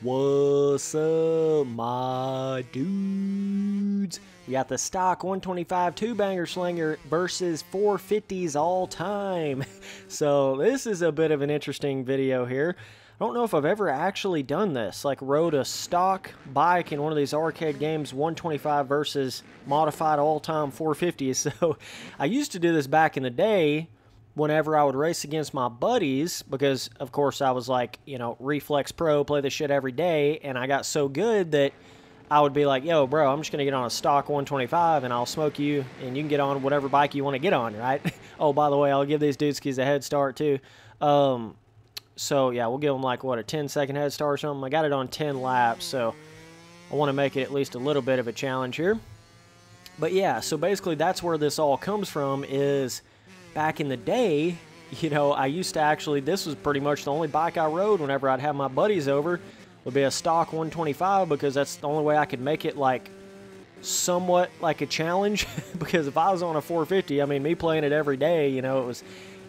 What's up, my dudes? We got the stock 125 two-banger slinger versus 450's all time. So this is a bit of an interesting video here. I don't know if I've ever actually done this, like rode a stock bike in one of these arcade games, 125 versus modified all-time 450s. So I used to do this back in the day whenever I would race against my buddies, because of course I was like, you know, Reflex Pro, play this shit every day, and I got so good that I would be like, yo, bro, I'm just going to get on a stock 125 and I'll smoke you, and you can get on whatever bike you want to get on, right? Oh, by the way, I'll give these dudeskies a head start too. So yeah, we'll give them like, what, a 10-second head start or something. I got it on 10 laps, so I want to make it at least a little bit of a challenge here. But yeah, so basically that's where this all comes from, is back in the day, you know, I used to actually, this was pretty much the only bike I rode whenever I'd have my buddies over, would be a stock 125, because that's the only way I could make it like somewhat like a challenge. Because if I was on a 450, I mean, me playing it every day, you know,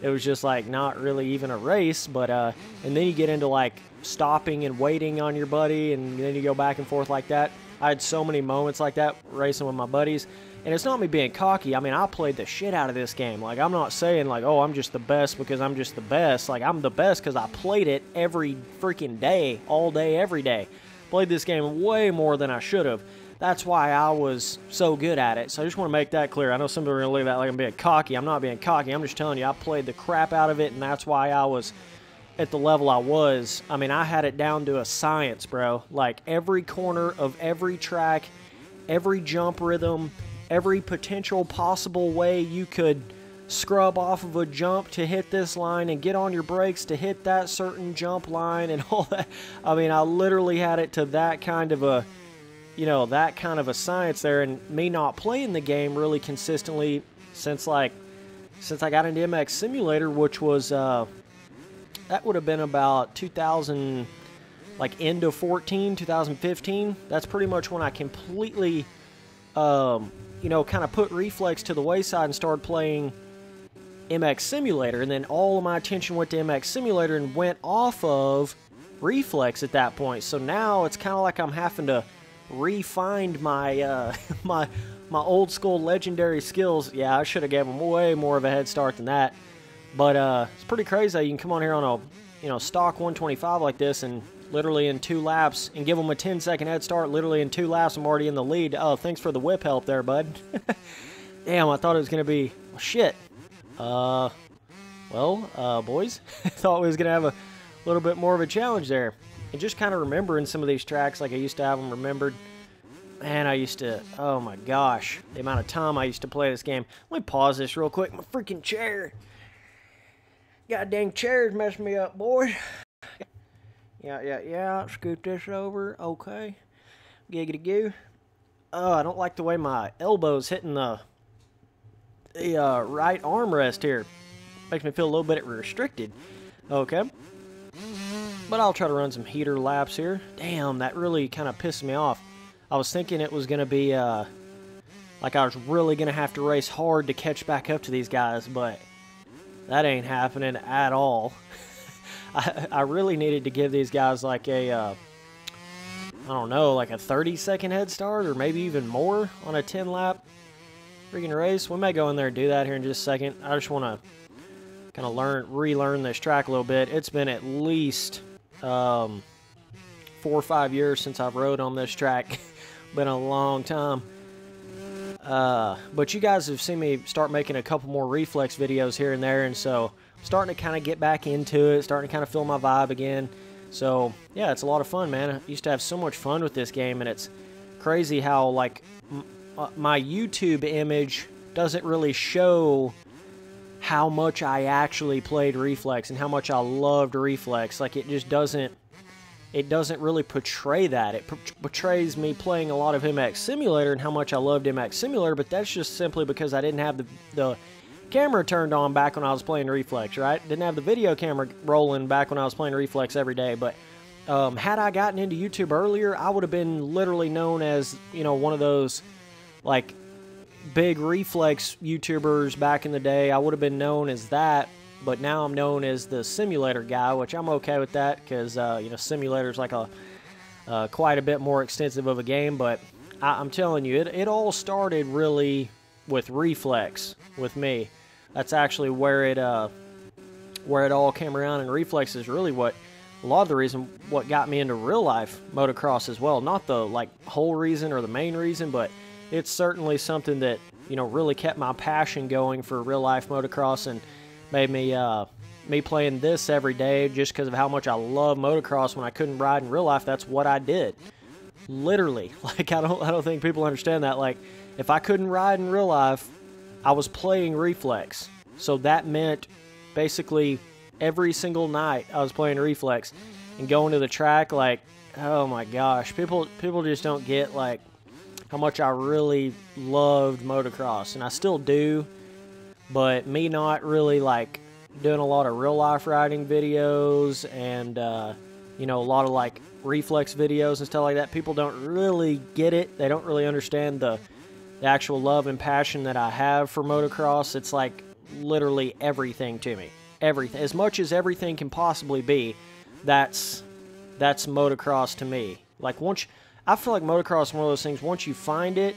it was just like not really even a race. But and then you get into like stopping and waiting on your buddy, and then you go back and forth like that. I had so many moments like that racing with my buddies. And it's not me being cocky. I mean, I played the shit out of this game. Like, I'm not saying, like, oh, I'm just the best because I'm just the best. Like, I'm the best because I played it every freaking day, all day, every day. Played this game way more than I should have. That's why I was so good at it. So I just want to make that clear. I know some people are going to look at that like I'm being cocky. I'm not being cocky. I'm just telling you, I played the crap out of it, and that's why I was at the level I was. I mean, I had it down to a science, bro. Like, every corner of every track, every jump rhythm, every potential possible way you could scrub off of a jump to hit this line and get on your brakes to hit that certain jump line and all that. I mean, I literally had it to that kind of a, you know, that kind of a science there. And me not playing the game really consistently since I got into MX Simulator, which was, that would have been about 2000, like end of 14, 2015. That's pretty much when I completely, you know, kind of put Reflex to the wayside and started playing MX Simulator. And then all of my attention went to MX Simulator and went off of Reflex at that point. So now it's kind of like I'm having to re-find my, my old school legendary skills. Yeah, I should have given them way more of a head start than that. But it's pretty crazy. You can come on here on a, you know, stock 125 like this, and literally in 2 laps, and give them a 10-second head start. Literally in 2 laps, I'm already in the lead. Oh, thanks for the whip help there, bud. Damn, I thought it was going to be, well, shit. Boys, I thought we was going to have a little bit more of a challenge there. And just kind of remembering some of these tracks like I used to have them remembered. Man, I used to, oh my gosh, the amount of time I used to play this game. Let me pause this real quick. My freaking chair. God dang chair's messing me up, boys. Yeah. Scoot this over. Okay. Giggity goo. Oh, I don't like the way my elbow's hitting the right armrest here. Makes me feel a little bit restricted. Okay. But I'll try to run some heater laps here. Damn, that really kind of pissed me off. I was thinking it was going to be, like I was really going to have to race hard to catch back up to these guys, but that ain't happening at all. I really needed to give these guys like a, I don't know, like a 30-second head start, or maybe even more on a 10-lap freaking race. We may go in there and do that here in just a second. I just want to kind of relearn this track a little bit. It's been at least 4 or 5 years since I've rode on this track. Been a long time. But you guys have seen me start making a couple more Reflex videos here and there, and so I'm starting to kind of get back into it, starting to kind of feel my vibe again. So yeah, it's a lot of fun, man. I used to have so much fun with this game, and it's crazy how like my YouTube image doesn't really show how much I actually played Reflex and how much I loved Reflex. Like, it just doesn't really portray that. It portrays me playing a lot of MX Simulator and how much I loved MX Simulator, but that's just simply because I didn't have the camera turned on back when I was playing Reflex, right? Didn't have the video camera rolling back when I was playing Reflex every day. But had I gotten into YouTube earlier, I would have been literally known as, you know, one of those like big Reflex YouTubers back in the day. I would have been known as that. But now I'm known as the simulator guy, which I'm okay with that, because you know, simulator's like a quite a bit more extensive of a game, but I'm telling you, it all started really with Reflex with me. That's actually where it all came around, and Reflex is really what a lot of the reason what got me into real life motocross as well. Not the like whole reason or the main reason, but it's certainly something that, you know, really kept my passion going for real life motocross and made me playing this every day just because of how much I love motocross. When I couldn't ride in real life, that's what I did. Literally. Like, I don't think people understand that. Like, if I couldn't ride in real life, I was playing Reflex. So that meant basically every single night I was playing Reflex and going to the track. Like, oh my gosh, people just don't get like how much I really loved motocross, and I still do. But me not really like doing a lot of real life riding videos and you know, a lot of like Reflex videos and stuff like that, people don't really get it. They don't really understand the actual love and passion that I have for motocross. It's like literally everything to me. Everything, as much as everything can possibly be, that's motocross to me. Like, I feel like motocross is one of those things, once you find it,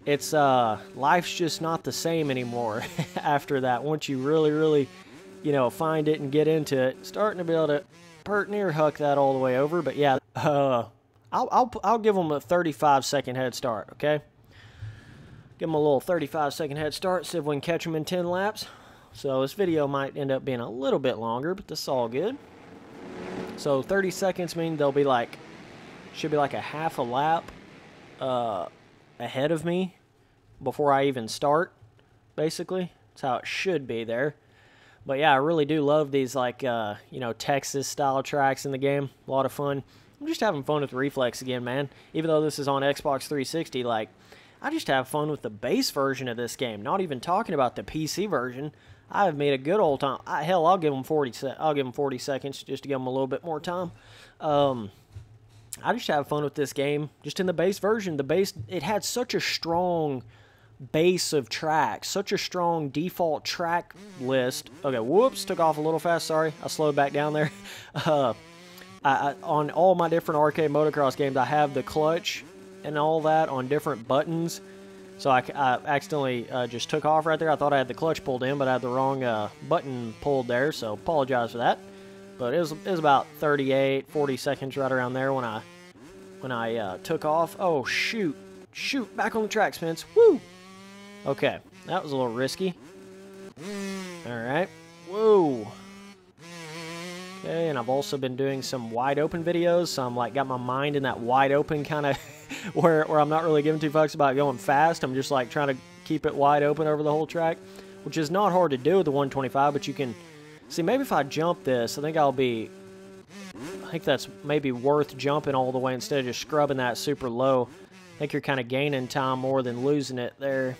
it's life's just not the same anymore after that. Once you really, you know, find it and get into it, starting to be able to pert near huck that all the way over. But yeah, I'll give them a 35-second head start, okay? Give them a little 35-second head start, see if we can catch them in 10 laps. So this video might end up being a little bit longer, but this is all good. So 30 seconds mean they'll be like, should be like a half a lap ahead of me before I even start, basically. That's how it should be there. But yeah, I really do love these, like, you know, Texas-style tracks in the game. A lot of fun. I'm just having fun with Reflex again, man. Even though this is on Xbox 360, like, I just have fun with the base version of this game. Not even talking about the PC version. I have made a good old time. Hell, I'll give them 40 seconds just to give them a little bit more time. I just have fun with this game. Just in the base version, it had such a strong base of tracks, such a strong default track list. Okay, whoops, took off a little fast, sorry. I slowed back down there. On all my different arcade motocross games, I have the clutch and all that on different buttons. So I accidentally just took off right there. I thought I had the clutch pulled in, but I had the wrong button pulled there, so apologize for that. But it was about 38, 40 seconds right around there when I took off. Oh, shoot, back on the track, Spence. Woo! Okay, that was a little risky. All right, whoa. Okay, and I've also been doing some wide open videos, so I'm like got my mind in that wide open kind of where I'm not really giving two fucks about going fast. I'm just like trying to keep it wide open over the whole track, which is not hard to do with the 125, but you can see maybe if I jump this, I think that's maybe worth jumping all the way instead of just scrubbing that super low. I think you're kind of gaining time more than losing it there.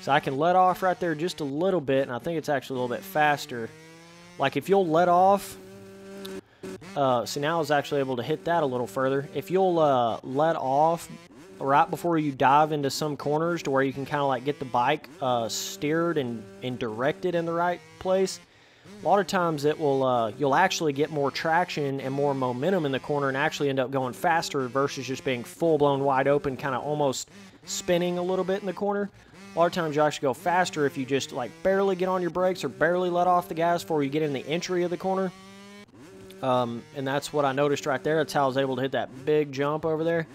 So I can let off right there just a little bit, and I think it's actually a little bit faster. Like if you'll let off, see now I was actually able to hit that a little further. If you'll let off right before you dive into some corners to where you can kind of like get the bike steered and directed in the right place, a lot of times it will you'll actually get more traction and more momentum in the corner and actually end up going faster versus just being full-blown wide open, kind of almost spinning a little bit in the corner. A lot of times you actually go faster if you just like barely get on your brakes or barely let off the gas before you get in the entry of the corner. And that's what I noticed right there. That's how I was able to hit that big jump over there.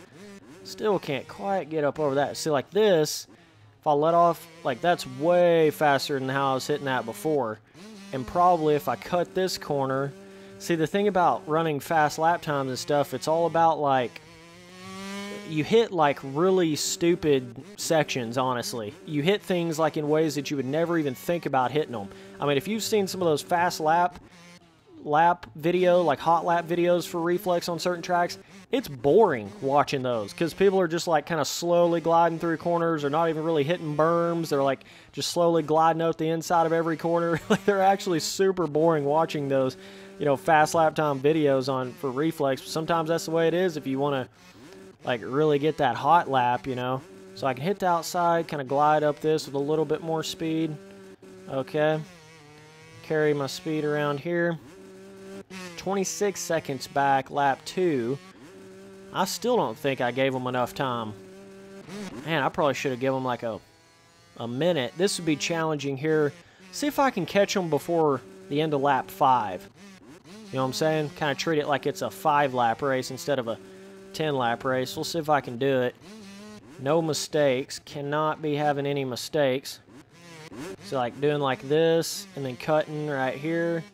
Still can't quite get up over that. See, like this, if I let off, like that's way faster than how I was hitting that before. And probably if I cut this corner, see the thing about running fast lap times and stuff, it's all about like, you hit like really stupid sections, honestly. You hit things like in ways that you would never even think about hitting them. I mean, if you've seen some of those fast lap video, like hot lap videos for Reflex on certain tracks, it's boring watching those because people are just like kind of slowly gliding through corners or not even really hitting berms. They're like just slowly gliding out the inside of every corner. Like they're actually super boring watching those, you know, fast lap time videos for Reflex. Sometimes that's the way it is if you want to like really get that hot lap, you know. So I can hit the outside, kind of glide up this with a little bit more speed. Okay. Carry my speed around here. 26 seconds back, lap 2. I still don't think I gave them enough time. Man, I probably should have given them like a minute. This would be challenging here. See if I can catch them before the end of lap 5. You know what I'm saying? Kind of treat it like it's a 5-lap race instead of a 10-lap race. We'll see if I can do it. No mistakes. Cannot be having any mistakes. So like doing like this and then cutting right here.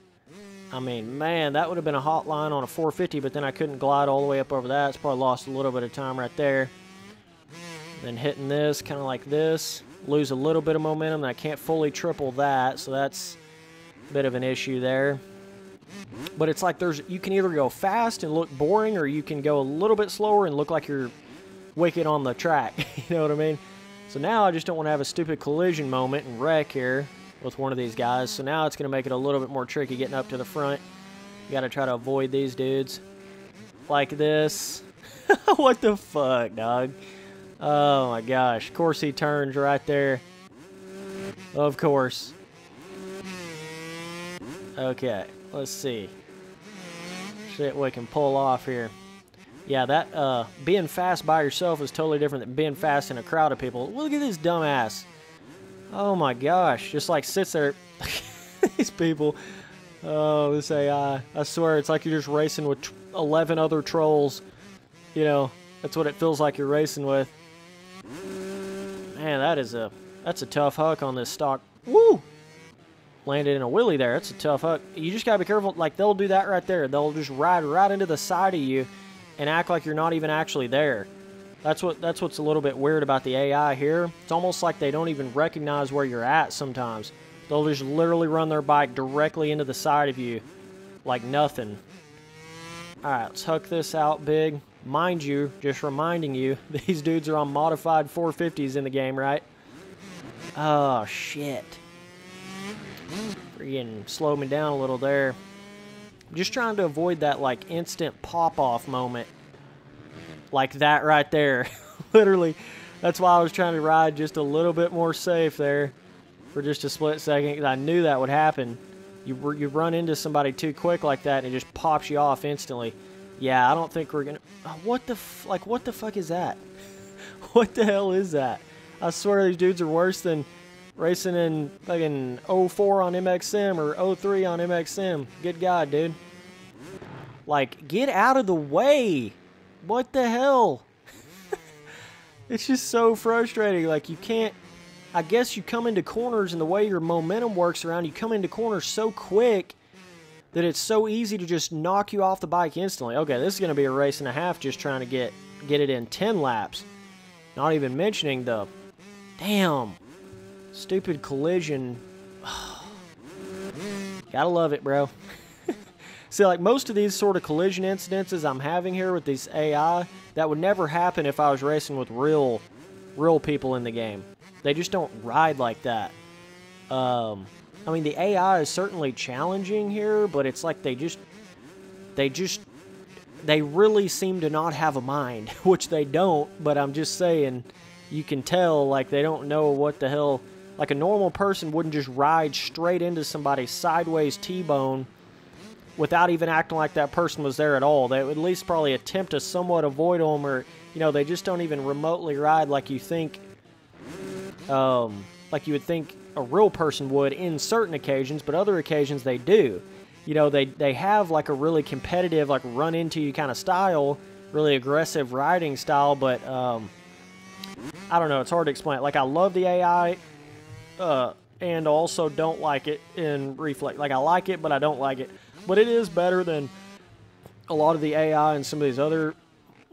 I mean, man, that would have been a hot line on a 450, but then I couldn't glide all the way up over that. It's probably lost a little bit of time right there. Then hitting this, kind of like this. Lose a little bit of momentum, and I can't fully triple that, so that's a bit of an issue there. But it's like you can either go fast and look boring, or you can go a little bit slower and look like you're wicked on the track. You know what I mean? So now I just don't want to have a stupid collision moment and wreck here with one of these guys. So now it's going to make it a little bit more tricky getting up to the front. You got to try to avoid these dudes. Like this. What the fuck, dog? Oh my gosh. Of course he turns right there. Of course. Okay, let's see. Shit we can pull off here. Yeah, that being fast by yourself is totally different than being fast in a crowd of people. Look at this dumbass. Oh my gosh, just like sits there. These people. Oh, this AI. I swear, it's like you're just racing with 11 other trolls. You know, that's what it feels like you're racing with. Man, that's a tough huck on this stock. Woo! Landed in a wheelie there. That's a tough huck. You just gotta be careful. Like, they'll do that right there. They'll just ride right into the side of you and act like you're not even actually there. That's what's a little bit weird about the AI here. It's almost like they don't even recognize where you're at sometimes. They'll just literally run their bike directly into the side of you like nothing. Alright, let's hook this out big. Mind you, just reminding you, these dudes are on modified 450s in the game, right? Oh, shit. Freaking slowed me down a little there. Just trying to avoid that, like, instant pop-off moment. Like that right there. Literally, that's why I was trying to ride just a little bit more safe there for just a split second, because I knew that would happen. You run into somebody too quick like that, and it just pops you off instantly. Yeah, I don't think we're gonna... what the fuck is that? What the hell is that? I swear these dudes are worse than racing in fucking 04 on MXM or 03 on MXM. Good God, dude. Like, get out of the way! What the hell? It's just so frustrating. Like, you can't... I guess you come into corners, and the way your momentum works around, you come into corners so quick that it's so easy to just knock you off the bike instantly. Okay, this is going to be a race and a half just trying to get it in 10 laps. Not even mentioning the... Damn. Stupid collision. Gotta love it, bro. See, like, most of these sort of collision incidences I'm having here with these AI, that would never happen if I was racing with real people in the game. They just don't ride like that. I mean, the AI is certainly challenging here, but it's like they really seem to not have a mind, which they don't, but I'm just saying, you can tell, like, they don't know what the hell... Like, a normal person wouldn't just ride straight into somebody's sideways T-bone without even acting like that person was there at all. They would at least probably attempt to somewhat avoid them, or, you know, they just don't even remotely ride like you think, like you would think a real person would in certain occasions, but other occasions they do. You know, they have like a really competitive, like, run into you kind of style, really aggressive riding style, but, I don't know, it's hard to explain. Like, I love the AI, and also don't like it in Reflex. Like, I like it, but I don't like it. But it is better than a lot of the AI in some of these other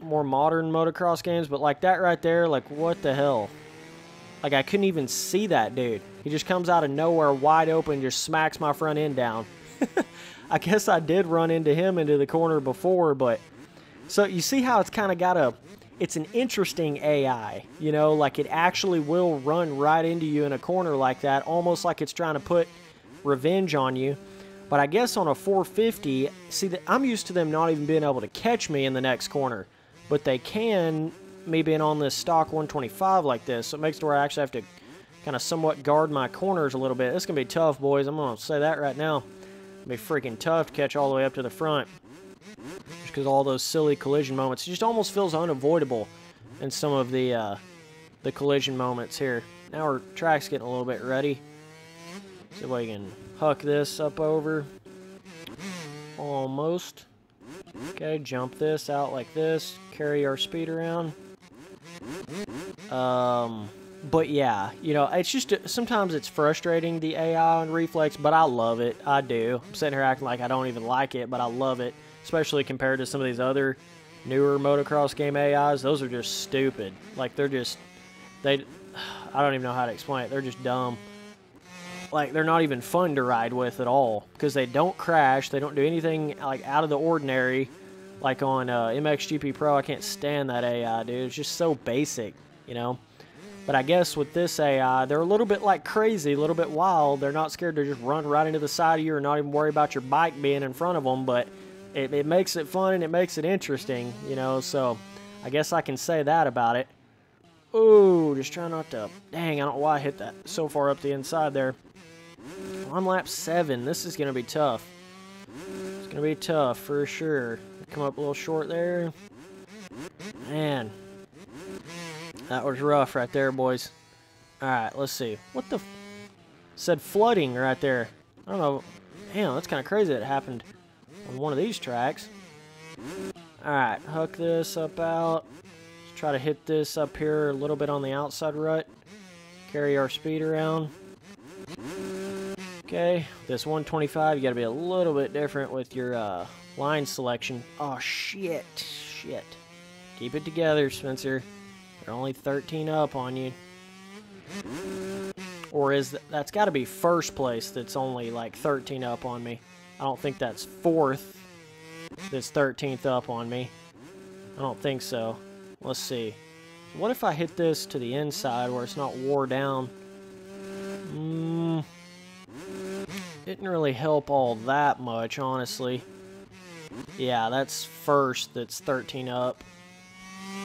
more modern motocross games. But like that right there, like, what the hell? Like, I couldn't even see that dude. He just comes out of nowhere wide open, just smacks my front end down. I guess I did run into him into the corner before, but... So you see how it's kind of got a... It's an interesting AI, you know? Like, it actually will run right into you in a corner like that, almost like it's trying to put revenge on you. But I guess on a 450, see, I'm used to them not even being able to catch me in the next corner. But they can, me being on this stock 125 like this, so it makes it where I actually have to kind of somewhat guard my corners a little bit. It's going to be tough, boys. I'm going to say that right now. It's going to be freaking tough to catch all the way up to the front. Just because all those silly collision moments. It just almost feels unavoidable in some of the collision moments here. Now our track's getting a little bit ready. See if we can huck this up over. Almost. Okay, jump this out like this. Carry our speed around. But yeah, you know, it's just, sometimes it's frustrating, the AI on Reflex, but I love it. I do. I'm sitting here acting like I don't even like it, but I love it. Especially compared to some of these other newer motocross game AIs. Those are just stupid. Like, they're just, I don't even know how to explain it. They're just dumb. Like, they're not even fun to ride with at all, because they don't crash. They don't do anything, like, out of the ordinary. Like on MXGP Pro, I can't stand that AI, dude. It's just so basic, you know? But I guess with this AI, they're a little bit like crazy, a little bit wild. They're not scared to just run right into the side of you or not even worry about your bike being in front of them. But it makes it fun and it makes it interesting, you know? So I guess I can say that about it. Ooh, just try not to... Dang, I don't know why I hit that so far up the inside there. On lap 7, this is going to be tough. It's going to be tough for sure. Come up a little short there. Man. That was rough right there, boys. Alright, let's see. What the... Said flooding right there. I don't know. Damn, that's kind of crazy that it happened on one of these tracks. Alright, hook this up out. Let's try to hit this up here a little bit on the outside rut. Carry our speed around. Okay, this 125, you got to be a little bit different with your line selection. Oh, shit. Shit. Keep it together, Spencer. They're only 13 up on you. Or is that's got to be first place that's only like 13 up on me. I don't think that's fourth that's 13th up on me. I don't think so. Let's see. What if I hit this to the inside where it's not wore down? Didn't really help all that much, honestly. Yeah, that's first that's 13 up.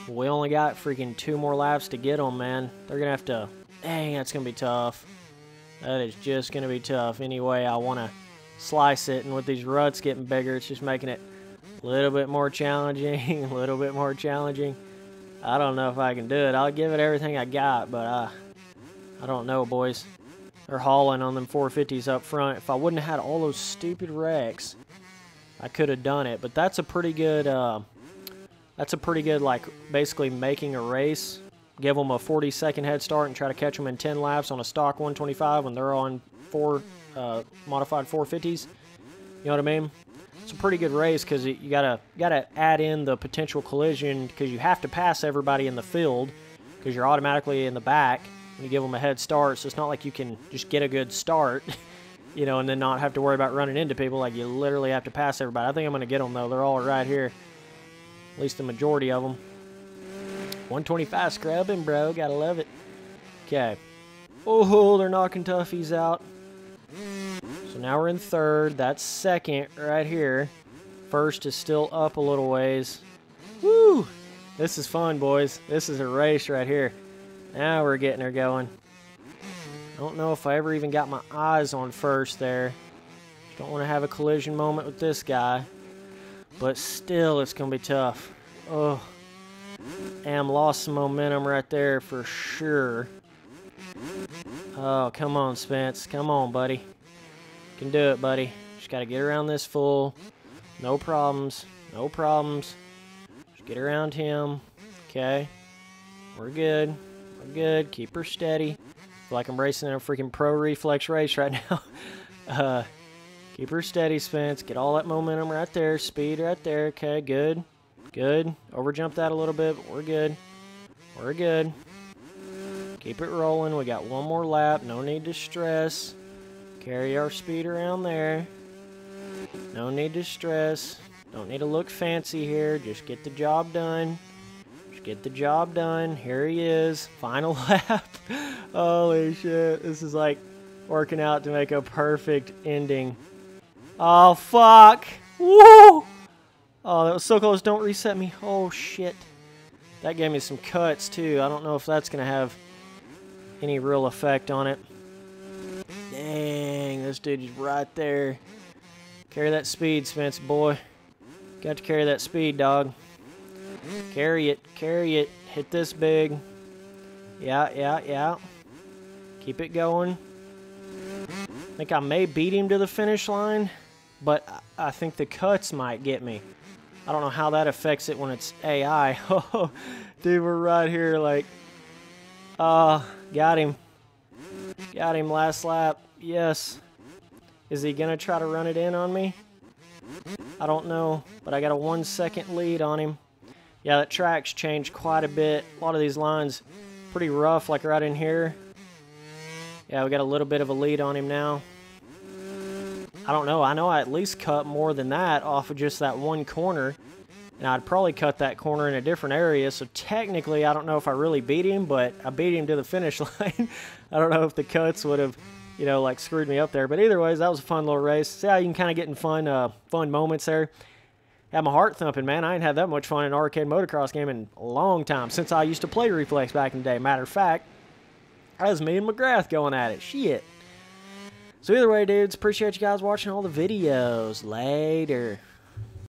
We only got freaking 2 more laps to get them, man. They're going to have to... Dang, that's going to be tough. That is just going to be tough. Anyway, I want to slice it, and with these ruts getting bigger, it's just making it a little bit more challenging, a little bit more challenging. I don't know if I can do it. I'll give it everything I got, but I don't know, boys. They're hauling on them 450's up front. If I wouldn't have had all those stupid wrecks, I could have done it. But that's a pretty good... like, basically making a race. Give them a 40-second head start and try to catch them in 10 laps on a stock 125 when they're on modified 450's. You know what I mean? It's a pretty good race because you gotta add in the potential collision because you have to pass everybody in the field because you're automatically in the back when you give them a head start. So it's not like you can just get a good start, you know, and then not have to worry about running into people. Like, you literally have to pass everybody. I think I'm going to get them, though. They're all right here. At least the majority of them. 125 scrubbing, bro. Gotta love it. Okay. Oh, they're knocking toughies out. So now we're in third. That's second right here. First is still up a little ways. Woo! This is fun, boys. This is a race right here. Now we're getting her going. I don't know if I ever even got my eyes on first there. Don't want to have a collision moment with this guy. But still, it's going to be tough. Oh. Damn, lost some momentum right there for sure. Oh, come on, Spence. Come on, buddy. You can do it, buddy. Just got to get around this fool. No problems. No problems. Just get around him. Okay. We're good. We're good. Keep her steady. I feel like I'm racing in a freaking pro reflex race right now. Keep her steady, Spence. Get all that momentum right there. Speed right there. Okay, good. Good. Overjump that a little bit, but we're good. We're good. Keep it rolling. We got one more lap. No need to stress. Carry our speed around there. No need to stress. Don't need to look fancy here. Just get the job done. Just get the job done. Here he is. Final lap. Holy shit. This is like working out to make a perfect ending. Oh, fuck. Woo! Oh, that was so close. Don't reset me. Oh, shit. That gave me some cuts, too. I don't know if that's going to have any real effect on it. Dang, this dude is right there. Carry that speed, Spence, boy. Got to carry that speed, dog. Carry it, carry it. Hit this big. Yeah. Keep it going. I think I may beat him to the finish line, but I think the cuts might get me. I don't know how that affects it when it's AI. Oh, dude, we're right here, like, got him. Got him last lap. Yes. Is he going to try to run it in on me? I don't know, but I got a 1 second lead on him. Yeah, that track's changed quite a bit. A lot of these lines pretty rough, like right in here. Yeah, we got a little bit of a lead on him now. I don't know. I know I at least cut more than that off of just that one corner. And I'd probably cut that corner in a different area. So technically, I don't know if I really beat him, but I beat him to the finish line. I don't know if the cuts would have, you know, like screwed me up there. But either ways, that was a fun little race. See how you can kind of get in fun moments there. Had my heart thumping, man. I ain't had that much fun in an arcade motocross game in a long time. Since I used to play Reflex back in the day. Matter of fact, that was me and McGrath going at it. Shit. So either way, dudes, appreciate you guys watching all the videos. Later.